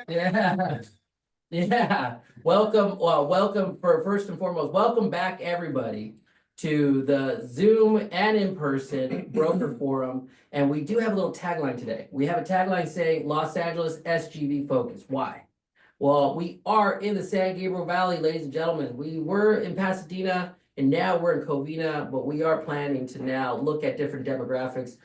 Yeah, yeah. Welcome. Well, welcome for first and foremost. Welcome back, everybody, to the Zoom and in person broker forum. And we do have a little tagline today. We have a tagline saying Los Angeles SGV focus. Why? Well, we are in the San Gabriel Valley, ladies and gentlemen. We were in Pasadena and now we're in Covina, but we are planning to now look at different demographics.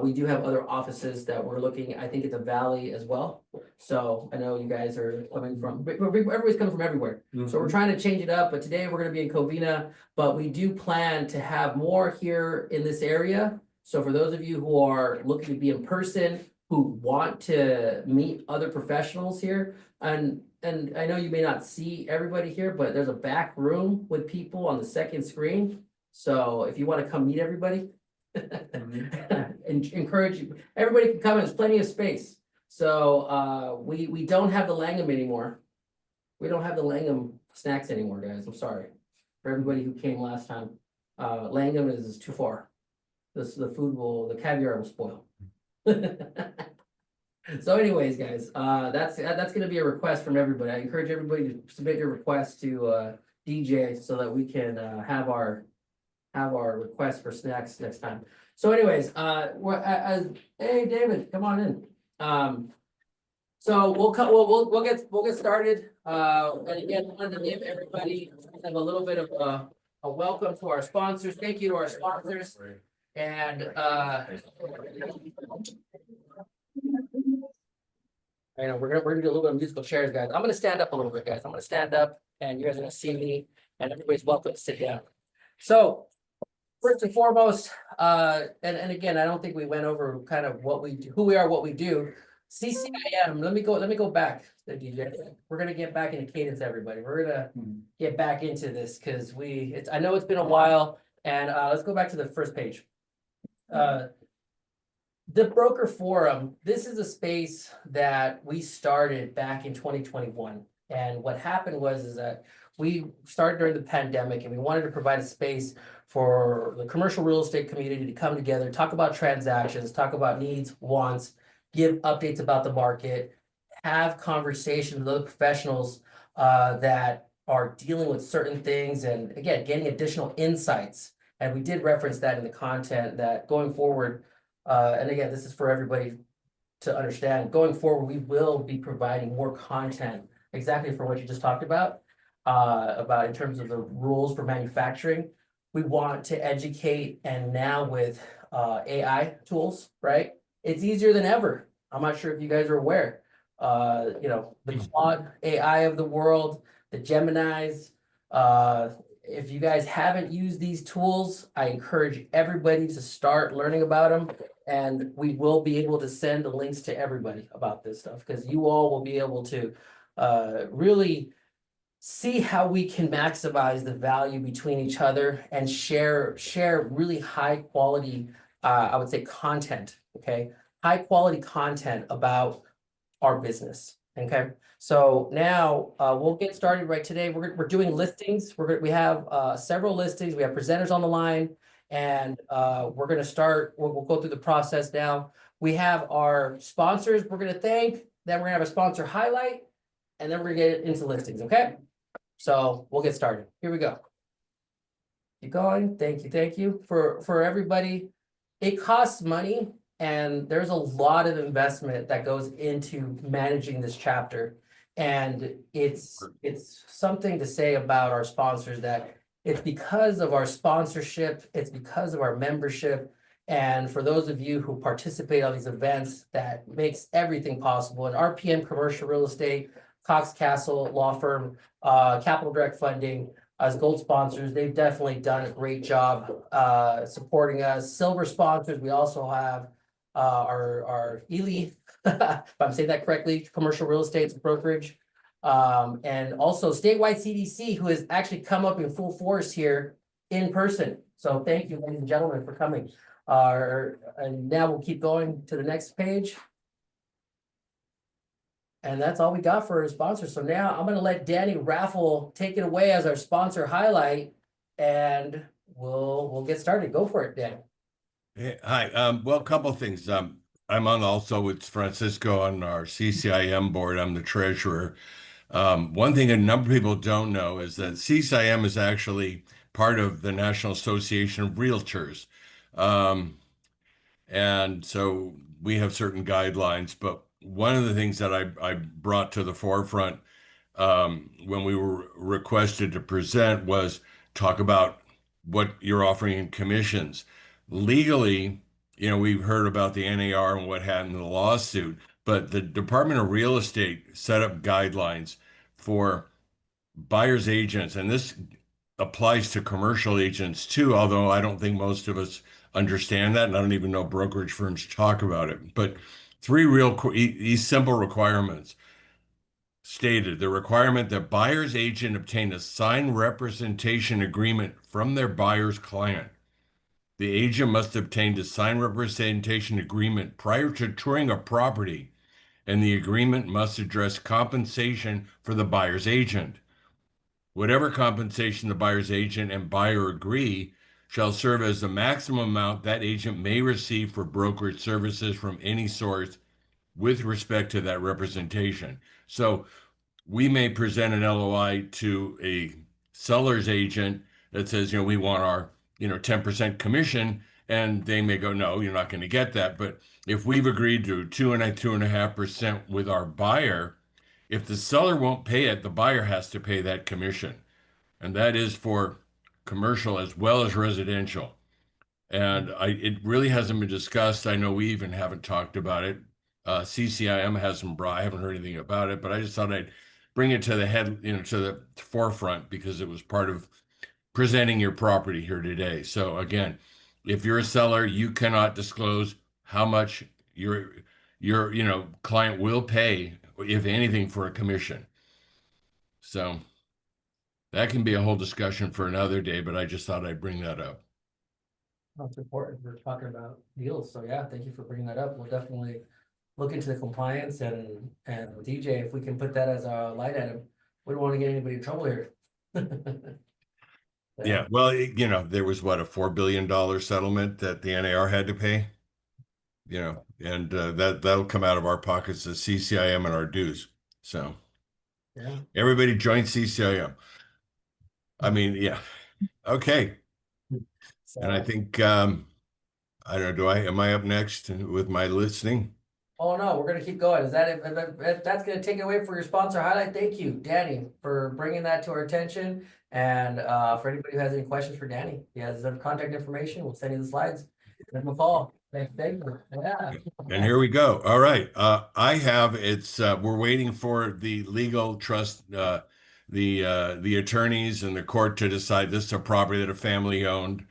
We do have other offices that we're looking, I think, at the Valley as well. So I know you guys are coming from, everybody's coming from everywhere. So we're trying to change it up, but today we're gonna be in Covina, but we do plan to have more here in this area. So for those of you who are looking to be in person, who want to meet other professionals here, and I know you may not see everybody here, but there's a back room with people on the second screen. So if you want to come meet everybody, and encourage you, everybody can come, there's plenty of space. So we don't have the Langham anymore. We don't have the Langham snacks anymore, guys. I'm sorry. For everybody who came last time. Langham is too far. The caviar will spoil. So anyways, guys, that's gonna be a request from everybody. I encourage everybody to submit your request to DJ so that we can have our request for snacks next time. So anyways, hey David, come on in. So we'll get started. And again, I wanted to give everybody have a little bit of a welcome to our sponsors. Thank you to our sponsors. And I know we're gonna do a little bit of musical chairs, guys. I'm gonna stand up a little bit, guys. I'm gonna stand up, and you guys are gonna see me, and everybody's welcome to sit down. So first and foremost, and again, I don't think we went over kind of what we do, who we are, what we do. CCIM. Let me go back to the DJ. We're gonna get back into cadence, everybody. We're gonna get back into this because I know it's been a while, and let's go back to the first page. The Broker Forum, this is a space that we started back in 2021. And what happened is that we started during the pandemic and we wanted to provide a space for the commercial real estate community to come together, talk about transactions, talk about needs, wants, give updates about the market, have conversations with other professionals that are dealing with certain things, and again, getting additional insights. And we did reference that in the content that going forward, and again, this is for everybody to understand. Going forward, we will be providing more content exactly for what you just talked about in terms of the rules for manufacturing. We want to educate, and now with AI tools, right? It's easier than ever. I'm not sure if you guys are aware. The Claude AI of the world, the Geminis. If you guys haven't used these tools, I encourage everybody to start learning about them. And we will be able to send the links to everybody about this stuff because you all will be able to really see how we can maximize the value between each other and share really high quality, I would say, content, okay? High quality content about our business, okay? So now we'll get started right today. We're doing listings. We have several listings. We have presenters on the line. And we're going to start, we'll go through the process now. We have our sponsors we're going to thank, then we're going to have a sponsor highlight, and then we're going to get into listings, okay? So we'll get started. Here we go. Keep going. Thank you. For everybody, it costs money, and there's a lot of investment that goes into managing this chapter. And it's something to say about our sponsors that it's because of our sponsorship, it's because of our membership, and for those of you who participate on these events, that makes everything possible. And RPM Commercial Real Estate, Cox Castle Law Firm, Capital Direct Funding, as gold sponsors, they've definitely done a great job supporting us. Silver sponsors, we also have our Ely, if I'm saying that correctly, Commercial Real Estate Brokerage. And also statewide CDC, who has actually come up in full force here in person. So thank you, ladies and gentlemen, for coming. And now we'll keep going to the next page. And that's all we got for our sponsors. So now I'm going to let Danny Raffle take it away as our sponsor highlight, and we'll get started. Go for it, Danny. Hey, hi. Well, a couple of things. I'm on also with Francisco on our CCIM board. I'm the treasurer. One thing a number of people don't know is that CCIM is actually part of the National Association of Realtors. Um, and so we have certain guidelines, but one of the things that I brought to the forefront when we were requested to present was talk about what you're offering in commissions. Legally, we've heard about the NAR and what happened in the lawsuit, but the Department of Real Estate set up guidelines for buyer's agents, and this applies to commercial agents too, although I don't think most of us understand that, and I don't even know brokerage firms talk about it. But three these simple requirements stated: the requirement that buyer's agent obtain a signed representation agreement from their buyer's client. The agent must obtain a signed representation agreement prior to touring a property, and the agreement must address compensation for the buyer's agent. Whatever compensation the buyer's agent and buyer agree shall serve as the maximum amount that agent may receive for brokerage services from any source with respect to that representation. So we may present an LOI to a seller's agent that says, we want our, 10% commission, and they may go, no, you're not going to get that. But if we've agreed to 2.5% with our buyer, if the seller won't pay it, the buyer has to pay that commission. And that is for commercial as well as residential. And it really hasn't been discussed. I know we even haven't talked about it. CCIM hasn't brought, I haven't heard anything about it, but I just thought I'd bring it to the head, to the forefront because it was part of presenting your property here today. So again, if you're a seller, you cannot disclose how much your client will pay, if anything, for a commission. So that can be a whole discussion for another day, but I just thought I'd bring that up. That's important. We're talking about deals. So yeah, thank you for bringing that up. We'll definitely look into the compliance and DJ, if we can put that as a light item. We don't want to get anybody in trouble here. Yeah, well, there was what, a $4 billion settlement that the NAR had to pay, and that'll come out of our pockets as CCIM and our dues. So Yeah. everybody join CCIM. I mean, yeah. Okay. And I So, think I don't know, am I up next with my listening? oh no, we're gonna keep going. Is that if that's gonna take it away for your sponsor highlight? Thank you, Danny, for bringing that to our attention. And for anybody who has any questions for Danny, he has his contact information. We'll send you the slides. Give him a call. Thank you. Yeah. And here we go. All right. We're waiting for the legal trust, the attorneys and the court to decide this is a property that a family owned.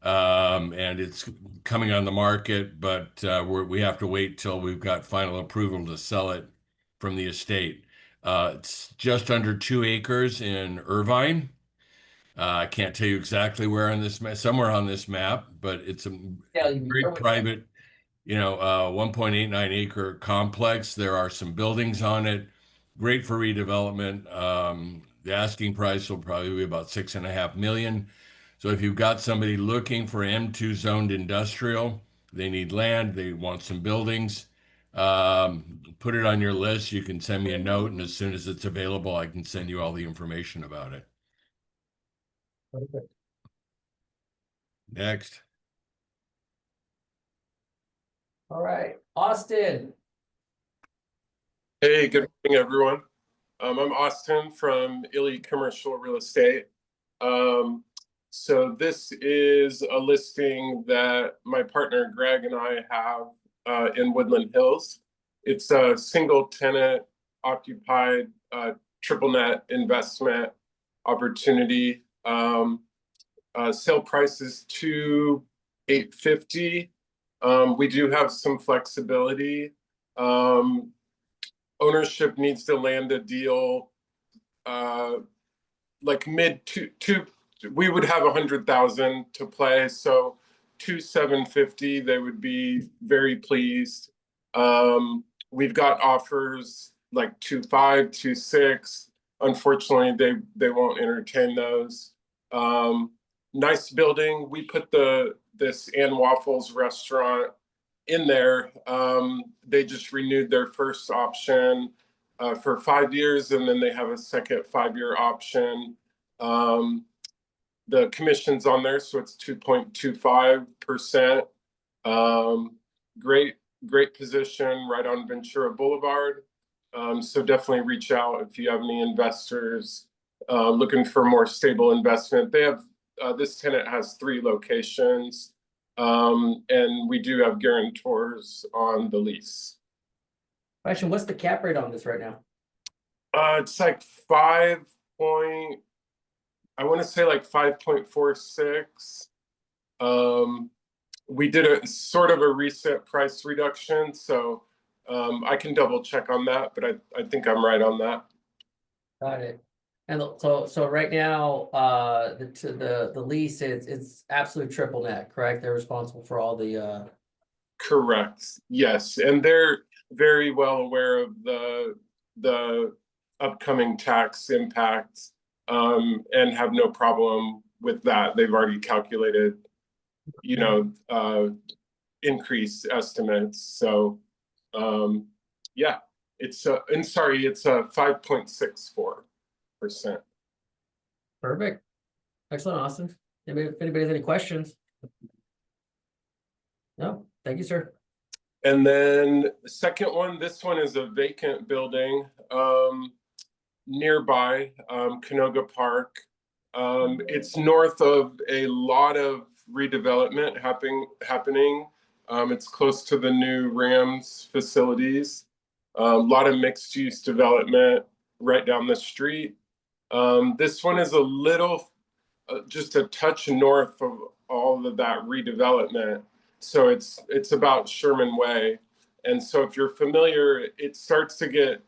And it's coming on the market, but we have to wait till we've got final approval to sell it from the estate. It's just under 2 acres in Irvine. I can't tell you exactly where on this map, somewhere on this map, but it's a Yeah, very private, 1.89 acre complex. There are some buildings on it, great for redevelopment. The asking price will probably be about 6.5 million. So if you've got somebody looking for M2 zoned industrial, they need land, they want some buildings, put it on your list. You can send me a note, and as soon as it's available, I can send you all the information about it. Perfect. Next. All right, Austin. Hey, good morning, everyone. I'm Austin from Illy Commercial Real Estate. So this is a listing that my partner Greg and I have in Woodland Hills. It's a single tenant occupied triple net investment opportunity. Sale price is $2,850. We do have some flexibility. Ownership needs to land a deal like mid two. We would have 100,000 to play, so 2,750. They would be very pleased. We've got offers like 2.5, 2.6. Unfortunately, they won't entertain those. Nice building. We put this Ann Waffles restaurant in there. They just renewed their first option for 5 years, and then they have a second 5-year option. The commission's on there, so it's 2.25%. Great position right on Ventura Boulevard. So definitely reach out if you have any investors looking for more stable investment. They have this tenant has 3 locations, and we do have guarantors on the lease. Question, what's the cap rate on this right now? It's like 5 point, I want to say like 5.46. We did a sort of a recent price reduction, so I can double check on that, but I think I'm right on that. Got it. And so right now, the lease, it's absolute triple net, correct? They're responsible for all the Correct. Yes, and they're very well aware of the upcoming tax impacts, and have no problem with that. They've already calculated, you know, increase estimates. So, yeah, it's a 5.64%. Perfect. Excellent, Austin. If anybody has any questions. No, thank you, sir. And then the second one, this one is a vacant building nearby Canoga Park. It's north of a lot of redevelopment happening. It's close to the new Rams facilities. A lot of mixed use development right down the street. This one is a little, just a touch north of all of that redevelopment. So it's about Sherman Way. And so if you're familiar, it starts to get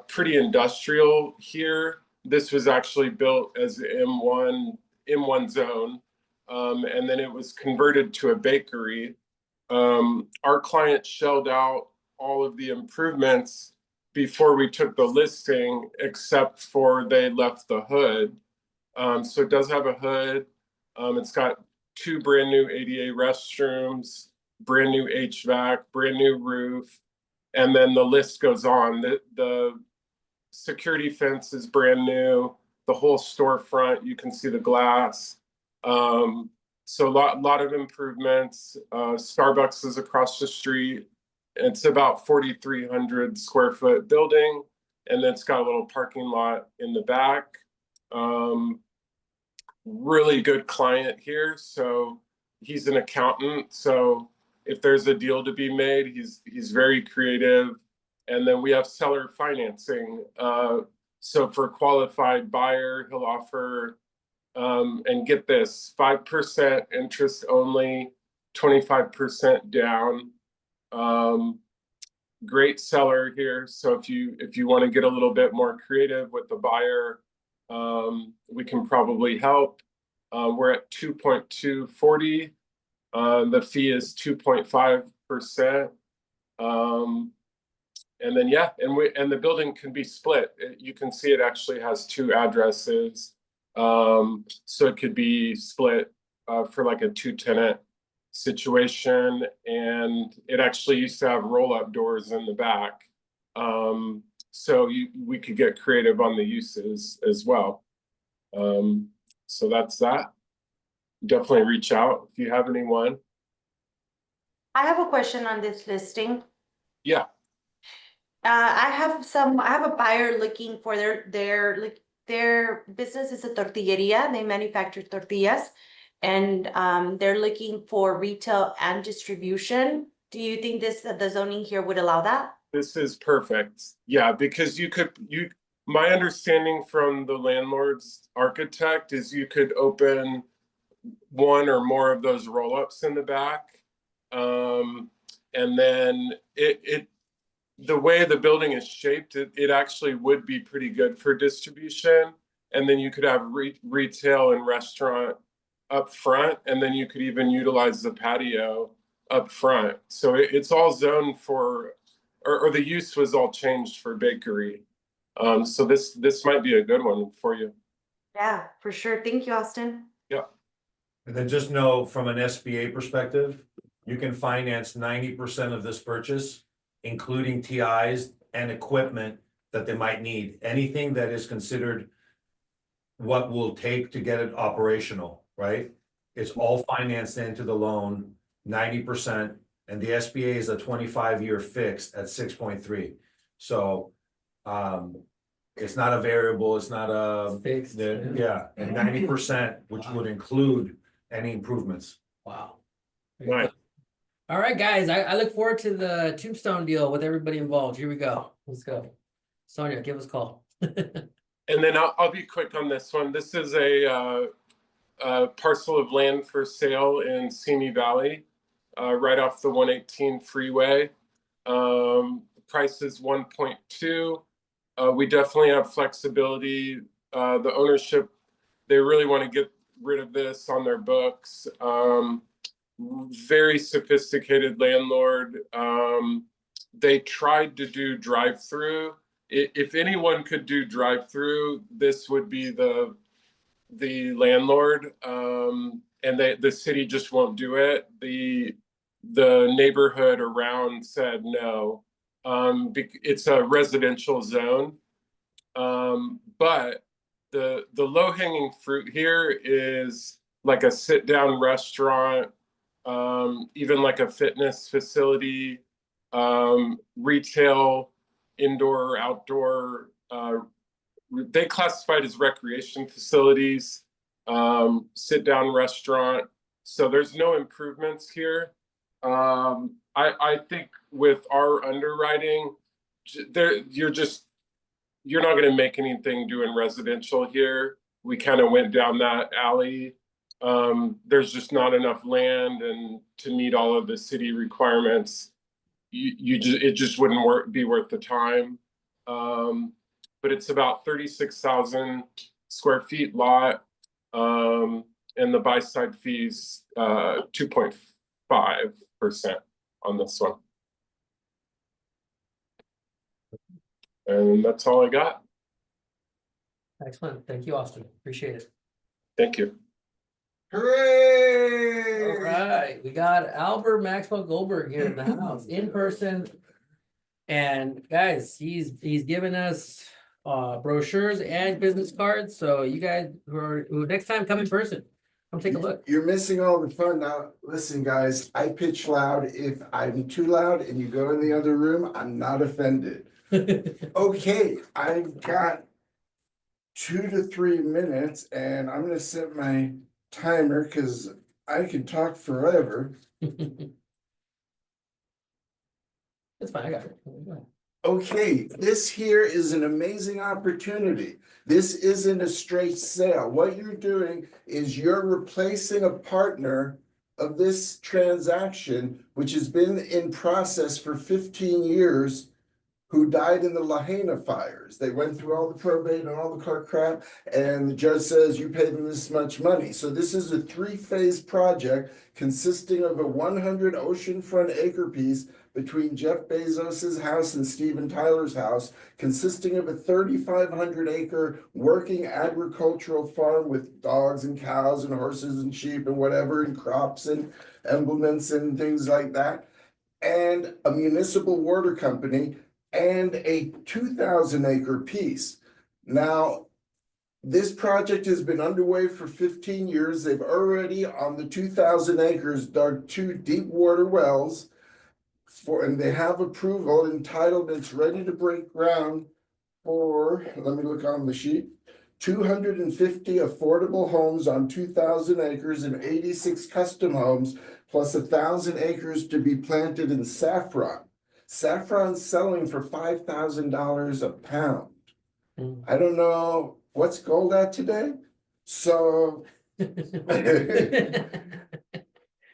pretty industrial here. This was actually built as M1 zone, and then it was converted to a bakery. Our client shelled out all of the improvements before we took the listing, except for they left the hood. So it does have a hood. It's got 2 brand new ADA restrooms, brand new HVAC, brand new roof, and then the list goes on. The security fence is brand new. The whole storefront, you can see the glass. So a lot of improvements. Starbucks is across the street. It's about 4,300 square foot building, and then it's got a little parking lot in the back. Really good client here. So he's an accountant. So if there's a deal to be made, he's very creative. And then we have seller financing. So for qualified buyer, he'll offer, and get this, 5% interest only, 25% down. Great seller here. So if you want to get a little bit more creative with the buyer, we can probably help. We're at 2.240. The fee is 2.5%. And then, yeah, and the building can be split. You can see it actually has 2 addresses. So it could be split for like a 2-tenant situation. And it actually used to have roll-up doors in the back. So we could get creative on the uses as well. So that's that. Definitely reach out if you have anyone. I have a question on this listing. Yeah. I have a buyer looking for their business is a tortilleria. They manufacture tortillas, and they're looking for retail and distribution. Do you think the zoning here would allow that? This is perfect. Yeah, because my understanding from the landlord's architect is you could open 1 or more of those roll-ups in the back. And then the way the building is shaped, it actually would be pretty good for distribution. And then you could have retail and restaurant up front, and then you could even utilize the patio up front. So it's all zoned for, or the use was all changed for bakery. So this might be a good one for you. Yeah, for sure. Thank you, Austin. Yeah. And then just know from an SBA perspective, you can finance 90% of this purchase, including TIs and equipment that they might need. Anything that is considered what will take to get it operational, right? It's all financed into the loan, 90%, and the SBA is a 25-year fixed at 6.3. So, it's not a variable, it's not a, Fixed, yeah, and 90%, which would include any improvements. Wow. Right. All right, guys, I look forward to the Tombstone deal with everybody involved. Here we go. Let's go. Sonia, give us a call. And then I'll be quick on this one. This is a parcel of land for sale in Simi Valley, right off the 118 freeway. Price is 1.2. We definitely have flexibility. The ownership, they really want to get rid of this on their books. Very sophisticated landlord. They tried to do drive-through. If anyone could do drive-through, this would be the landlord. And the city just won't do it. The neighborhood around said no. It's a residential zone. But the low-hanging fruit here is like a sit-down restaurant, even like a fitness facility, retail, indoor or outdoor. They classified as recreation facilities, sit-down restaurant. So there's no improvements here. I think with our underwriting, you're not going to make anything doing residential here. We kind of went down that alley. There's just not enough land, and to meet all of the city requirements, it just wouldn't be worth the time. But it's about 36,000 square feet lot, and the buy side fees 2.5% on this one. And that's all I got. Excellent. Thank you, Austin. Appreciate it. Thank you. Hooray! All right, we got Albert Maxwell Goldberg here in the house in person. And guys, he's given us brochures and business cards. So you guys who next time come in person, come take a look. You're missing all the fun now. Listen, guys, I pitch loud. If I'm too loud and you go in the other room, I'm not offended. Okay, I've got 2 to 3 minutes and I'm gonna set my timer because I can talk forever. It's fine, I got it. Okay, this here is an amazing opportunity. This isn't a straight sale. What you're doing is you're replacing a partner of this transaction, which has been in process for 15 years, who died in the Lahaina fires. They went through all the probate and all the crap, and the judge says you paid them this much money. So this is a 3-phase project consisting of a 100 oceanfront acre piece between Jeff Bezos's house and Steven Tyler's house, consisting of a 3,500 acre working agricultural farm with dogs and cows and horses and sheep and whatever, and crops and implements and things like that, and a municipal water company, and a 2,000 acre piece. Now, this project has been underway for 15 years. They've already, on the 2,000 acres, dug 2 deep water wells and they have approval, entitlements ready to break ground for, let me look on the sheet, 250 affordable homes on 2,000 acres and 86 custom homes, plus 1,000 acres to be planted in saffron. Saffron's selling for $5,000 a pound. I don't know what's gold at today. So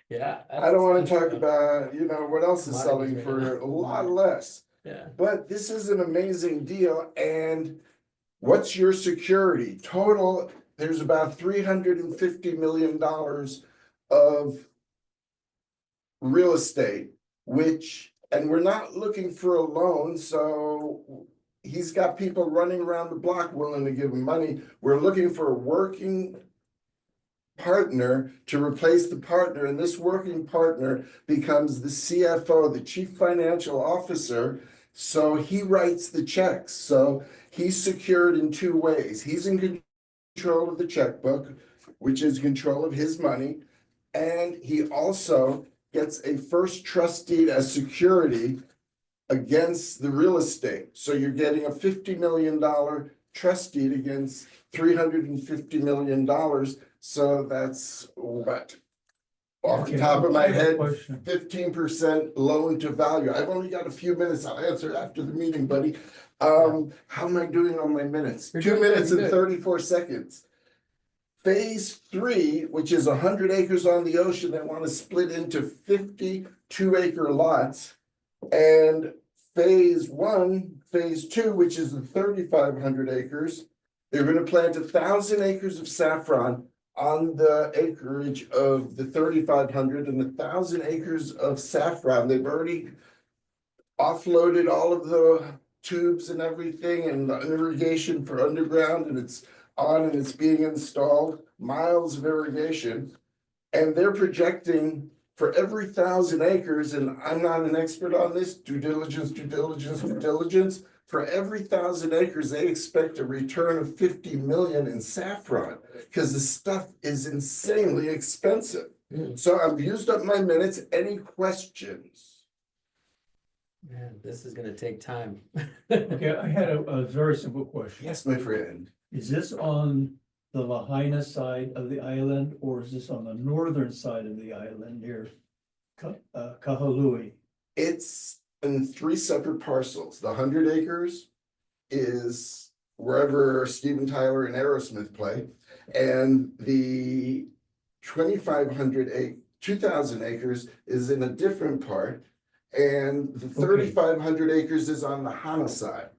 Yeah. I don't want to talk about, what else is selling Commodities for right a lot less. Yeah. But this is an amazing deal. And what's your security? Total, there's about $350 million of real estate, and we're not looking for a loan, so he's got people running around the block willing to give him money. We're looking for a working partner to replace the partner, and this working partner becomes the CFO, the Chief Financial Officer. So he writes the checks. So he's secured in two ways. He's in control of the checkbook, which is control of his money. And he also gets a first trust deed as security against the real estate. So you're getting a $50 million trust deed against $350 million. So that's what? Off the Okay, top of my I have a head, question. 15% loan to value. I've only got a few minutes. I'll answer after the meeting, buddy. How am I doing on my minutes? You're 2 doing minutes pretty and good. 34 seconds. Phase 3, which is 100 acres on the ocean, they want to split into 50 2-acre lots. And phase 1, phase 2, which is the 3,500 acres, they're going to plant 1,000 acres of saffron on the acreage of the 3,500 and 1,000 acres of saffron. They've already offloaded all of the tubes and everything and the irrigation for underground, and it's on and it's being installed, miles of irrigation. And they're projecting for every 1,000 acres, and I'm not an expert on this, due diligence. For every 1,000 acres, they expect a return of 50 million in saffron because the stuff is insanely expensive. So I've used up my minutes. Any questions? Man, this is gonna take time. Okay, I had a very simple question. Yes, my friend. Is this on the Lahaina side of the island, or is this on the northern side of the island near Kahului? It's in 3 separate parcels. The 100 acres is wherever Steven Tyler and Aerosmith play. And the 2,000 acres is in a different part. And the 3,500 acres is on the Hana side.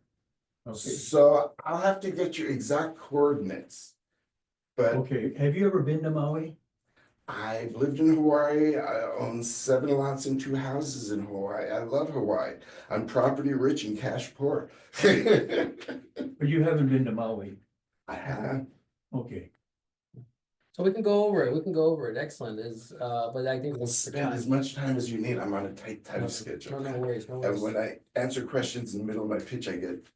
Okay, So I'll have to get you exact coordinates. But okay, have you ever been to Maui? I've lived in Hawaii. I own 7 lots and 2 houses in Hawaii. I love Hawaii. I'm property rich and cash poor. But you haven't been to Maui? I have. Okay, So we can go over it, excellent, but I think. We'll spend as much time as you need. I'm on a tight time schedule. No worries, no And worries. when I answer questions in the middle of my pitch, I get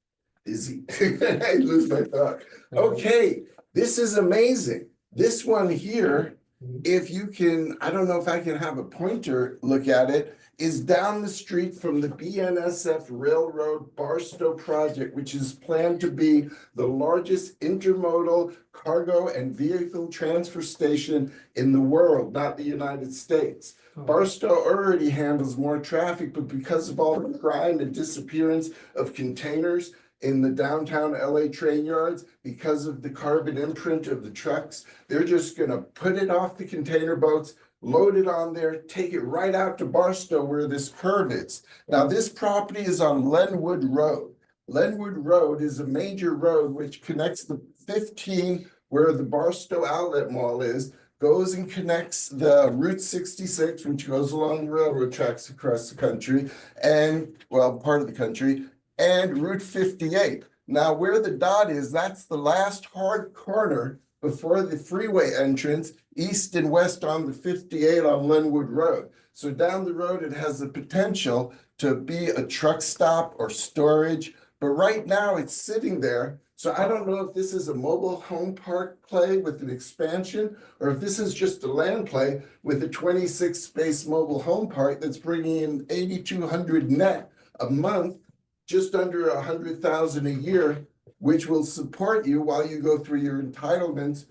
dizzy. I lose my thought. Okay, this is amazing. This one here, if you can, I don't know if I can have a pointer look at it, is down the street from the BNSF Railroad Barstow project, which is planned to be the largest intermodal cargo and vehicle transfer station in the world, not the United States. Barstow already handles more traffic, but because of all the crime and disappearance of containers in the downtown LA train yards, because of the carbon imprint of the trucks, they're just gonna put it off the container boats, load it on there, take it right out to Barstow where this curve is. Now, this property is on Lenwood Road. Lenwood Road is a major road which connects the 15 where the Barstow Outlet Mall is, goes and connects the Route 66, which goes along the railroad tracks across the country, and, well, part of the country, and Route 58. Now, where the dot is, that's the last hard corner before the freeway entrance, east and west on the 58 on Lenwood Road. So down the road, it has the potential to be a truck stop or storage, but right now it's sitting there. So I don't know if this is a mobile home park play with an expansion, or if this is just a land play with a 26 space mobile home park that's bringing in 8,200 net a month, just under 100,000 a year, which will support you while you go through your entitlements.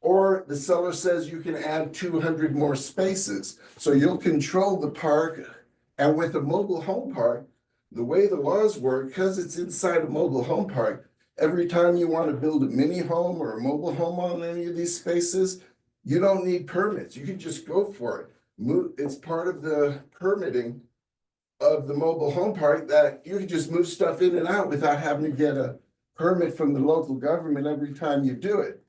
Or the seller says you can add 200 more spaces. So you'll control the park. And with a mobile home park, the way the laws work, because it's inside a mobile home park, every time you want to build a mini home or a mobile home on any of these spaces, you don't need permits. You can just go for it. It's part of the permitting of the mobile home park that you can just move stuff in and out without having to get a permit from the local government every time you do it.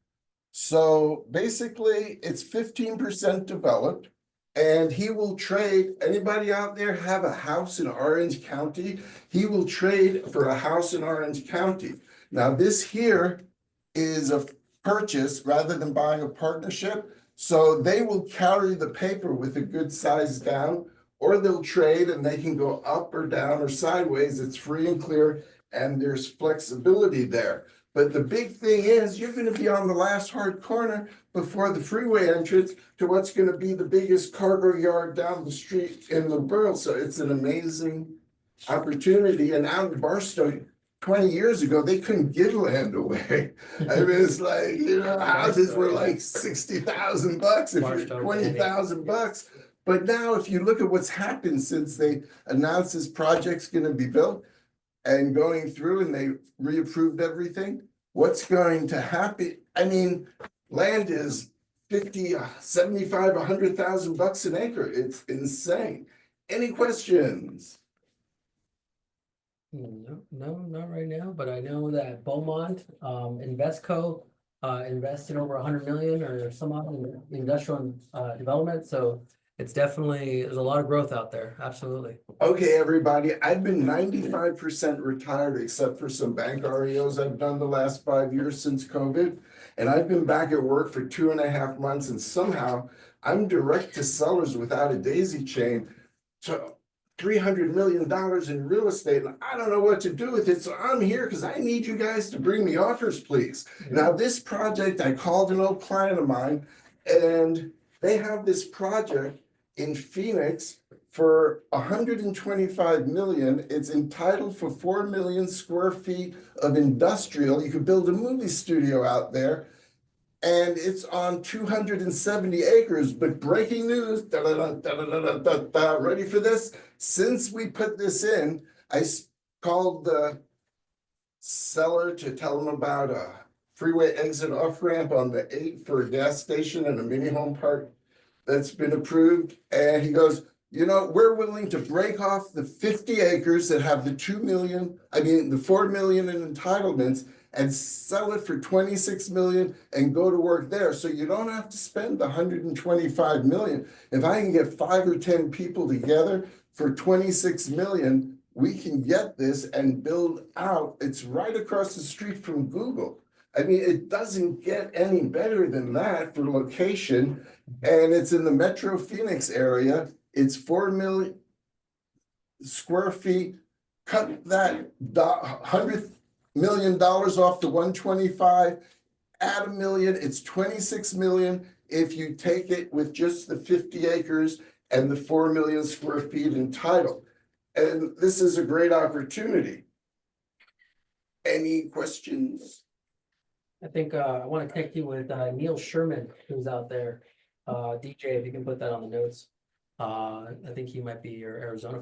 So basically, it's 15% developed, and he will trade. Anybody out there have a house in Orange County? He will trade for a house in Orange County. Now, this here is a purchase rather than buying a partnership. So they will carry the paper with a good size down, or they'll trade and they can go up or down or sideways. It's free and clear, and there's flexibility there. But the big thing is, you're gonna be on the last hard corner before the freeway entrance to what's gonna be the biggest cargo yard down the street in the world. So it's an amazing opportunity. And out in Barstow, 20 years ago, they couldn't give land away. I mean, it's like, houses were like $60,000 if Barstow, you're $20,000. But now, if you look at what's happened since they announced this project's gonna be built and going through and they reapproved everything, what's going to happen? I mean, land is 50, 75, $100,000 an acre. It's insane. Any questions? No, not right now, but I know that Beaumont, Investco, invested over 100 million or some odd in industrial, development, so it's definitely, there's a lot of growth out there, absolutely. Okay, everybody, I've been 95% retired except for some bank REOs I've done the last 5 years since COVID. And I've been back at work for 2.5 months, and somehow I'm direct to sellers without a daisy chain to $300 million in real estate. And I don't know what to do with it. So I'm here because I need you guys to bring me offers, please. Now, this project, I called an old client of mine, and they have this project in Phoenix for 125 million. It's entitled for 4 million square feet of industrial. You could build a movie studio out there, and it's on 270 acres. But breaking news, ready for this? Since we put this in, called the seller to tell him about a freeway exit off ramp on the 8 for a gas station and a mini home park that's been approved. And he goes, we're willing to break off the 50 acres that have the 4 million in entitlements and sell it for 26 million and go to work there. So you don't have to spend the 125 million. If I can get 5 or 10 people together for 26 million, we can get this and build out. It's right across the street from Google. I mean, it doesn't get any better than that for location. And it's in the Metro Phoenix area. It's 4 million square feet. Cut that $100 million off the 125, add $1 million, it's 26 million if you take it with just the 50 acres and the 4 million square feet in title. And this is a great opportunity. Any questions? I think, I want to connect you with, Neil Sherman, who's out there. DJ, if you can put that on the notes. I think he might be your Arizona.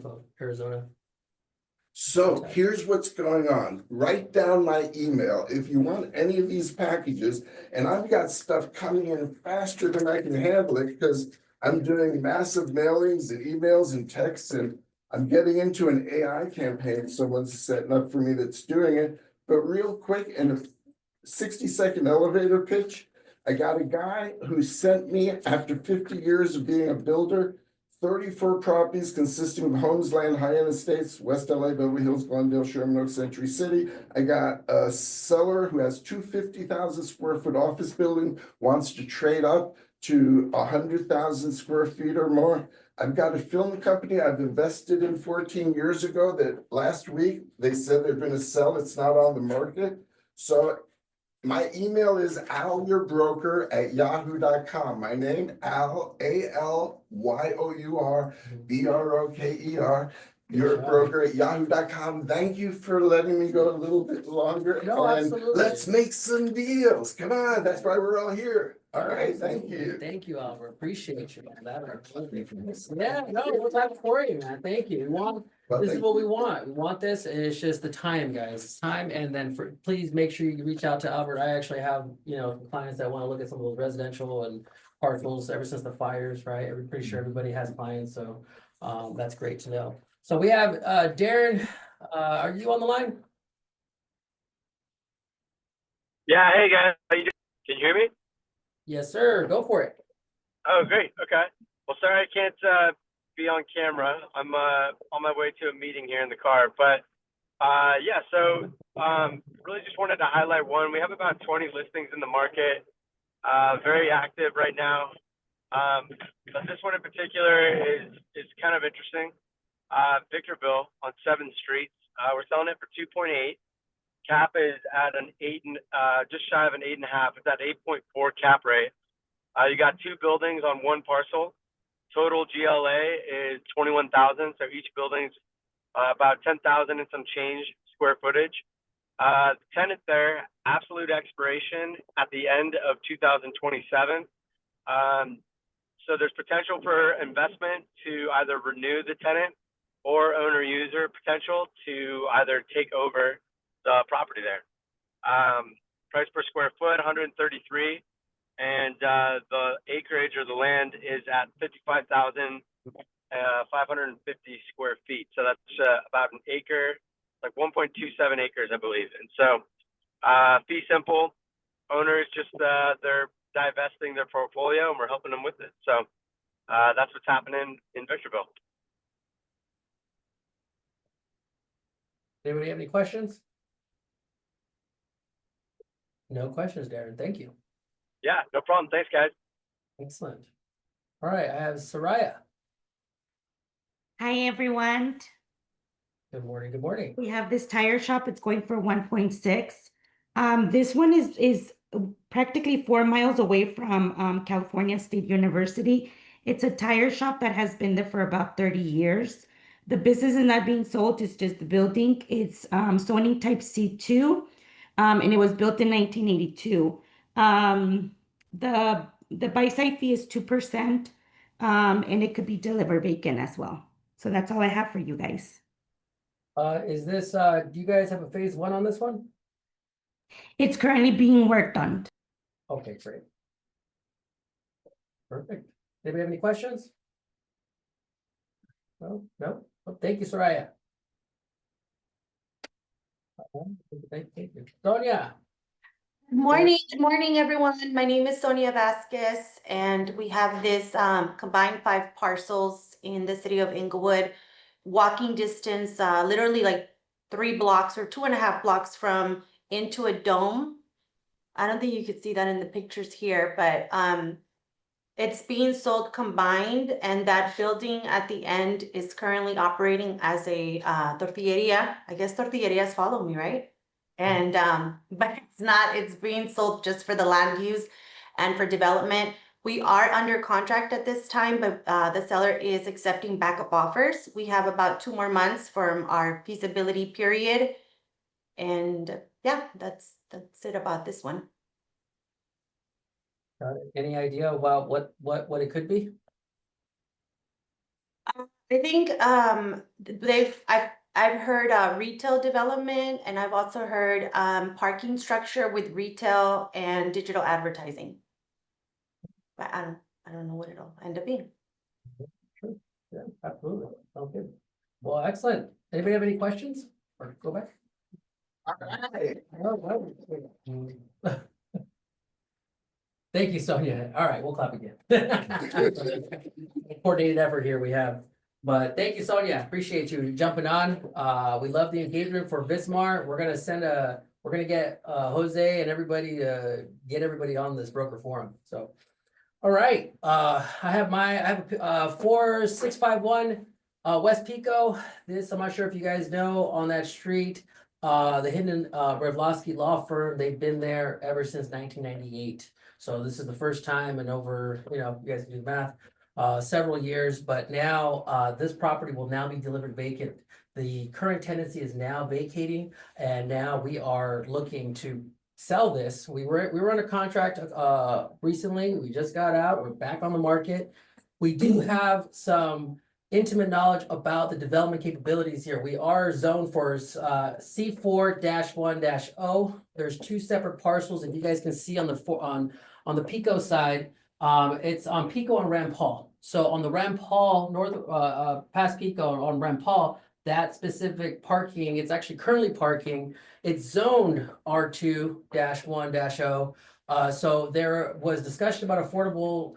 So here's what's going on. Write down my email if you want any of these packages. And I've got stuff coming in faster than I can handle it because I'm doing massive mailings and emails and texts, and I'm getting into an AI campaign. Someone's setting up for me that's doing it. But real quick, in a 60-second elevator pitch, I got a guy who sent me, after 50 years of being a builder, 34 properties consisting of homes, land, high-end estates, West LA, Beverly Hills, Glendale, Sherman Oaks, Century City. I got a seller who has 250,000 square foot office building, wants to trade up to 100,000 square feet or more. I've got a film company I've invested in 14 years ago that last week they said they're going to sell. It's not on the market. So my email is alyourbroker@yahoo.com. My name, Al, ALYOURBROKER, yourbroker@yahoo.com. Thank you for letting me go a little bit longer. No, and absolutely. let's make some deals. Come on, that's why we're all here. All right, thank you. Thank you, Albert. Appreciate you on that. Yeah, no, what's happening for you, man? Thank you. This is what we want. We want this, and it's just the time, guys. It's time, and then please make sure you reach out to Albert. I actually have, clients that want to look at some of those residential and parcels ever since the fires, right? I'm pretty sure everybody has clients, so that's great to know. So we have Darren. Are you on the line? Yeah, hey guys, how you doing? Can you hear me? Yes, sir. Go for it. Oh, great. Okay. Well, sorry I can't be on camera. I'm on my way to a meeting here in the car, but yeah. So really just wanted to highlight one. We have about 20 listings in the market. Very active right now. But this one in particular is kind of interesting. Victorville on 7th Street. We're selling it for 2.8. Cap is at an 8 and just shy of an 8.5. It's at 8.4 cap rate. You got 2 buildings on 1 parcel. Total GLA is 21,000. So each building's about 10,000 and some change square footage. Tenant there, absolute expiration at the end of 2027. So there's potential for investment to either renew the tenant or owner user potential to either take over the property there. Price per square foot, 133. And the acreage or the land is at 55,550 square feet. So that's about an acre, like 1.27 acres, I believe. And so fee simple. Owners just they're divesting their portfolio and we're helping them with it. So that's what's happening in Victorville. Anybody have any questions? No questions, Darren. Thank you. Yeah, no problem. Thanks, guys. Excellent. All right, I have Soraya. Hi, everyone. Good morning. Good morning. We have this tire shop. It's going for 1.6. This one is practically 4 miles away from California State University. It's a tire shop that has been there for about 30 years. The business is not being sold, it's just the building. It's zoning type C2, and it was built in 1982. The buy-side fee is 2%, and it could be delivered vacant as well. So that's all I have for you guys. Is this, do you guys have a phase 1 on this one? It's currently being worked on. Okay, great. Perfect. Anybody have any questions? No, no. Oh, thank you, Soraya. Thank you. Sonia. Good morning, everyone. My name is Sonia Vasquez, and we have this combined 5 parcels in the city of Inglewood. Walking distance, literally like 3 blocks or 2.5 blocks from into a dome. I don't think you could see that in the pictures here, but it's being sold combined, and that building at the end is currently operating as a tortilleria. I guess tortillerias follow me, right? And but it's not, it's being sold just for the land use and for development. We are under contract at this time, but the seller is accepting backup offers. We have about 2 more months from our feasibility period. And yeah, that's it about this one. Any idea about what it could be? I think I've heard retail development, and I've also heard parking structure with retail and digital advertising. But I don't know what it'll end up being. Sure. Yeah, absolutely. Okay. Well, excellent. Anybody have any questions? Or go back? All right. Thank you, Sonia. All right, we'll clap again. Coordinated effort here we have. But thank you, Sonia. Appreciate you jumping on. We love the engagement for Vismar. We're gonna get Jose and everybody get everybody on this broker forum. So, all right. I have 4651 West Pico. This, I'm not sure if you guys know, on that street. The Hidden Revlosky Law Firm, they've been there ever since 1998. So this is the first time in over, you guys can do the math, several years, but now this property will now be delivered vacant. The current tenancy is now vacating, and now we are looking to sell this. We were under contract recently. We just got out. We're back on the market. We do have some intimate knowledge about the development capabilities here. We are zoned for C4-1-0. There's 2 separate parcels, and you guys can see on the Pico side, it's on Pico and Rampal. So on the Rampal north, past Pico on Rampal, that specific parking, it's actually currently parking. It's zoned R2-1-0. So there was discussion about affordable,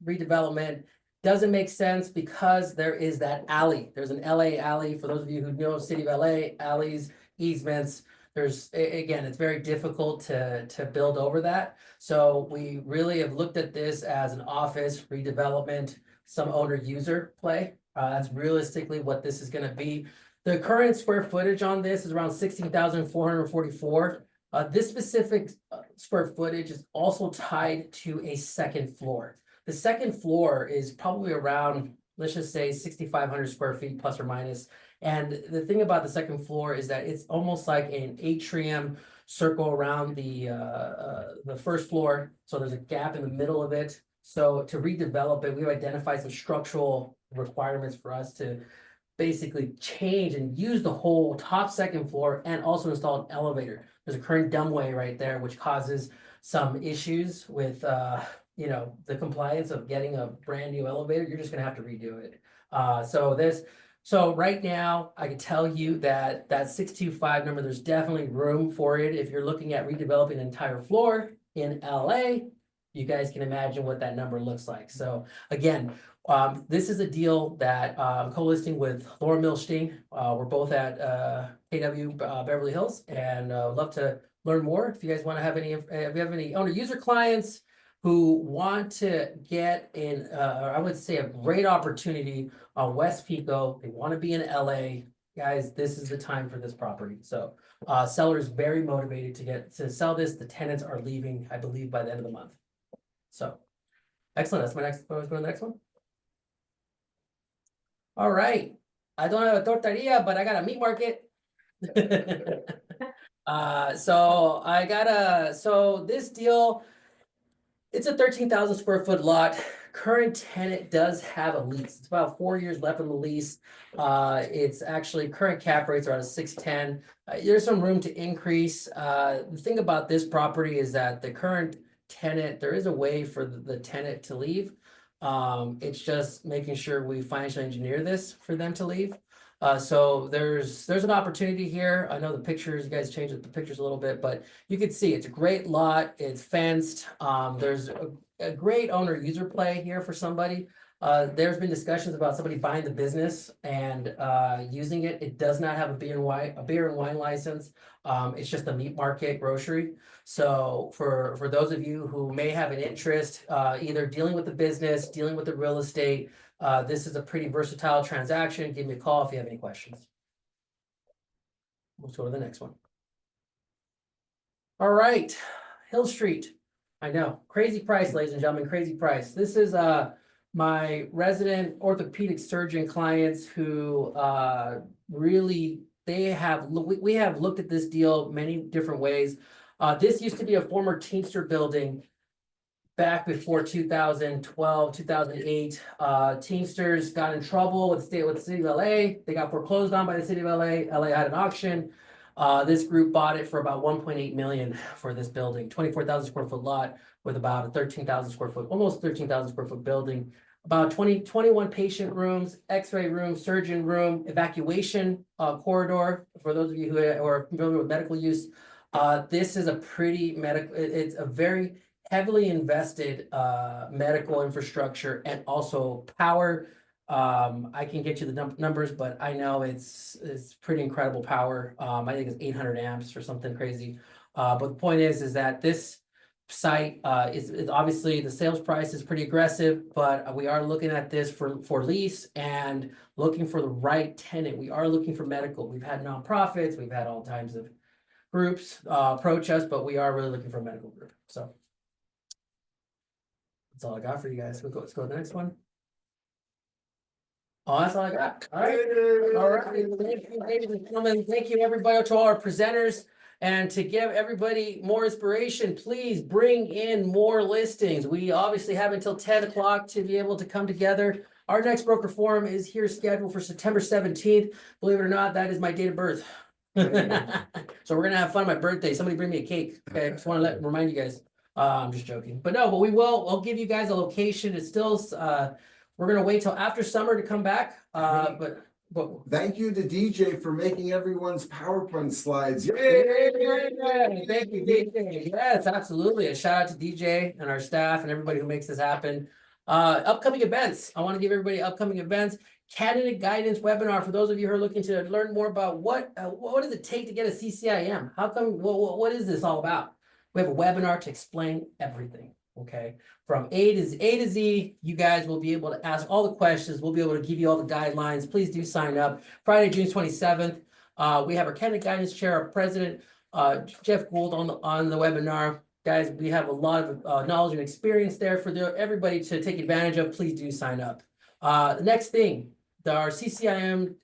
redevelopment. Doesn't make sense because there is that alley. There's an LA alley. For those of you who know City of LA, alleys, easements. again, it's very difficult to build over that. So we really have looked at this as an office redevelopment, some owner user play. That's realistically what this is gonna be. The current square footage on this is around 16,444. This specific square footage is also tied to a second floor. The second floor is probably around, let's just say 6,500 square feet plus or minus. And the thing about the second floor is that it's almost like an atrium circle around the first floor. So there's a gap in the middle of it. So to redevelop it, we've identified some structural requirements for us to basically change and use the whole top second floor and also install an elevator. There's a current dumbway right there, which causes some issues with you know, the compliance of getting a brand new elevator. You're just gonna have to redo it. So right now, I can tell you that 625 number, there's definitely room for it. If you're looking at redeveloping an entire floor in LA, you guys can imagine what that number looks like. So again, this is a deal that co-listing with Laura Milstein. We're both at KW Beverly Hills, and love to learn more. If you guys want to have any, if you have any owner user clients who want to get in, I would say a great opportunity on West Pico, they want to be in LA, guys, this is the time for this property. So seller is very motivated to sell this. The tenants are leaving, I believe, by the end of the month. So excellent. That's my next. Let's go to the next one. All right. I don't have a torteria, but I got a meat market. So this deal, it's a 13,000 square foot lot. Current tenant does have a lease. It's about 4 years left on the lease. It's actually current cap rates are at a 610. There's some room to increase. The thing about this property is that the current tenant, there is a way for the tenant to leave. It's just making sure we financially engineer this for them to leave. So there's an opportunity here. I know the pictures, you guys changed the pictures a little bit, but you can see it's a great lot. It's fenced. There's a great owner user play here for somebody. There's been discussions about somebody buying the business and using it. It does not have a beer and wine license. It's just a meat market grocery. So for those of you who may have an interest, either dealing with the business, dealing with the real estate, this is a pretty versatile transaction. Give me a call if you have any questions. Let's go to the next one. All right, Hill Street. I know, crazy price, ladies and gentlemen, crazy price. This is my resident orthopedic surgeon clients who really, we have looked at this deal many different ways. This used to be a former Teamster building back before 2012, 2008. Teamsters got in trouble with the city of LA. They got foreclosed on by the city of LA. LA had an auction. This group bought it for about 1.8 million for this building, 24,000 square foot lot with about a 13,000 square foot, almost 13,000 square foot building, about 21 patient rooms, x-ray room, surgeon room, evacuation corridor. For those of you who are familiar with medical use, this is a pretty it's a very heavily invested medical infrastructure and also power. I can get you the numbers, but I know it's pretty incredible power. I think it's 800 amps or something crazy. But the point is that this site is obviously the sales price is pretty aggressive, but we are looking at this for lease and looking for the right tenant. We are looking for medical. We've had nonprofits, we've had all types of groups approach us, but we are really looking for a medical group. So that's all I got for you guys. Let's go to the next one. Oh, that's all I got. All right. All right. Thank you, ladies and gentlemen. Thank you, everybody, to all our presenters. And to give everybody more inspiration, please bring in more listings. We obviously have until 10 o'clock to be able to come together. Our next broker forum is here scheduled for September 17th. Believe it or not, that is my date of birth. So we're gonna have fun on my birthday. Somebody bring me a cake. Okay, I just want to remind you guys. I'm just joking, but no, but I'll give you guys a location. It's still we're gonna wait till after summer to come back. But Thank you to DJ for making everyone's PowerPoint slides. thank you, DJ. Yes, absolutely. A shout out to DJ and our staff and everybody who makes this happen. Upcoming events. I want to give everybody upcoming events. candidate guidance webinar for those of you who are looking to learn more about what does it take to get a CCIM? How come, what is this all about? We have a webinar to explain everything, okay? From A to Z, you guys will be able to ask all the questions. We'll be able to give you all the guidelines. Please do sign up. Friday, June 27th. We have our candidate guidance chair, our president, Jeff Gould on the webinar. Guys, we have a lot of knowledge and experience there for everybody to take advantage of. Please do sign up. The next thing, our CCIM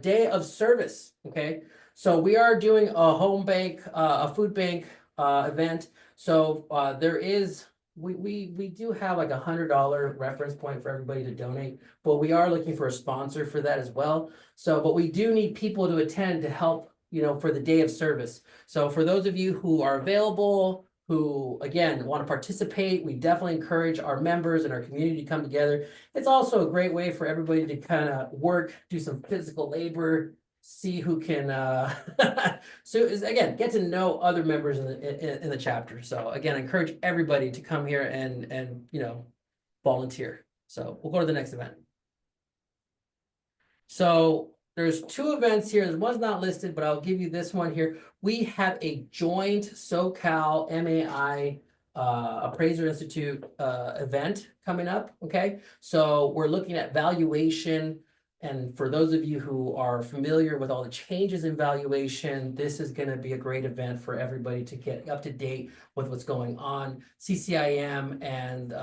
Day of Service, okay? So we are doing a home bank, a food bank event. So there is, we do have like $100 reference point for everybody to donate, but we are looking for a sponsor for that as well. So, but we do need people to attend to help, you know, for the Day of Service. So for those of you who are available, who again want to participate, we definitely encourage our members and our community to come together. It's also a great way for everybody to kind of work, do some physical labor, see who can so again, get to know other members in the chapter. So again, I encourage everybody to come here and you know, volunteer. So we'll go to the next event. So there's two events here. There's one's not listed, but I'll give you this one here. We have a joint SoCal MAI Appraiser Institute event coming up. Okay, so we're looking at valuation. And for those of you who are familiar with all the changes in valuation, this is going to be a great event for everybody to get up to date with what's going on. CCIM and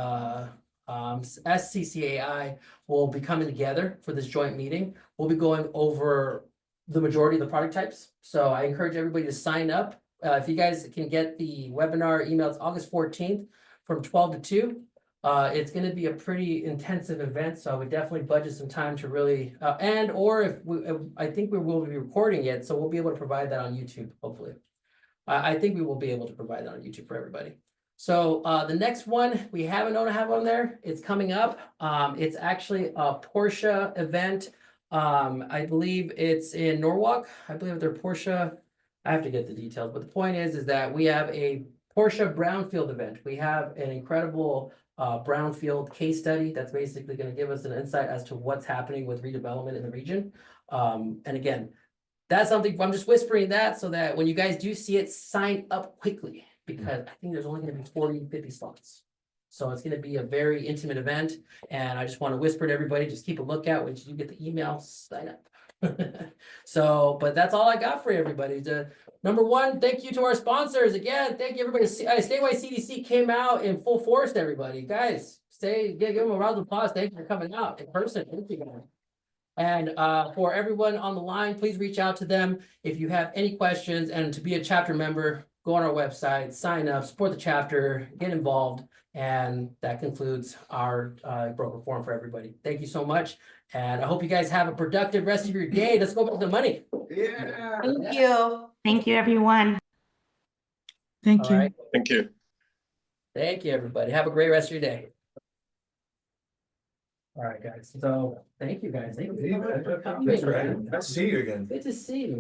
SCCAI will be coming together for this joint meeting. We'll be going over the majority of the product types. So I encourage everybody to sign up. If you guys can get the webinar email, it's August 14th from 12 to 2. It's going to be a pretty intensive event, so I would definitely budget some time to really, I think we will be recording it, so we'll be able to provide that on YouTube, hopefully. I think we will be able to provide that on YouTube for everybody. So the next one we haven't known to have on there, it's coming up. It's actually a Porsche event. I believe it's in Norwalk. I believe they're Porsche. I have to get the details, but the point is that we have a Porsche Brownfield event. We have an incredible brownfield case study that's basically going to give us an insight as to what's happening with redevelopment in the region. And again, that's something, I'm just whispering that so that when you guys do see it, sign up quickly, because I think there's only going to be 40, 50 slots. So it's going to be a very intimate event. And I just want to whisper to everybody, just keep a lookout. When you get the email, sign up. So, but that's all I got for everybody. Number one, thank you to our sponsors. Again, thank you everybody. Statewide CDC came out in full force, everybody. Guys, give them a round of applause. Thank you for coming out in person. Thank you guys. And for everyone on the line, please reach out to them if you have any questions. And to be a chapter member, go on our website, sign up, support the chapter, get involved. And that concludes our broker forum for everybody. Thank you so much. And I hope you guys have a productive rest of your day. Let's go back to the money. Yeah. Thank you. Thank you, everyone. Thank All you. right. Thank you. Thank you, everybody. Have a great rest of your day. All right, guys. So thank you guys. Thank you. Thanks for having me. Nice to see you again. Good to see you.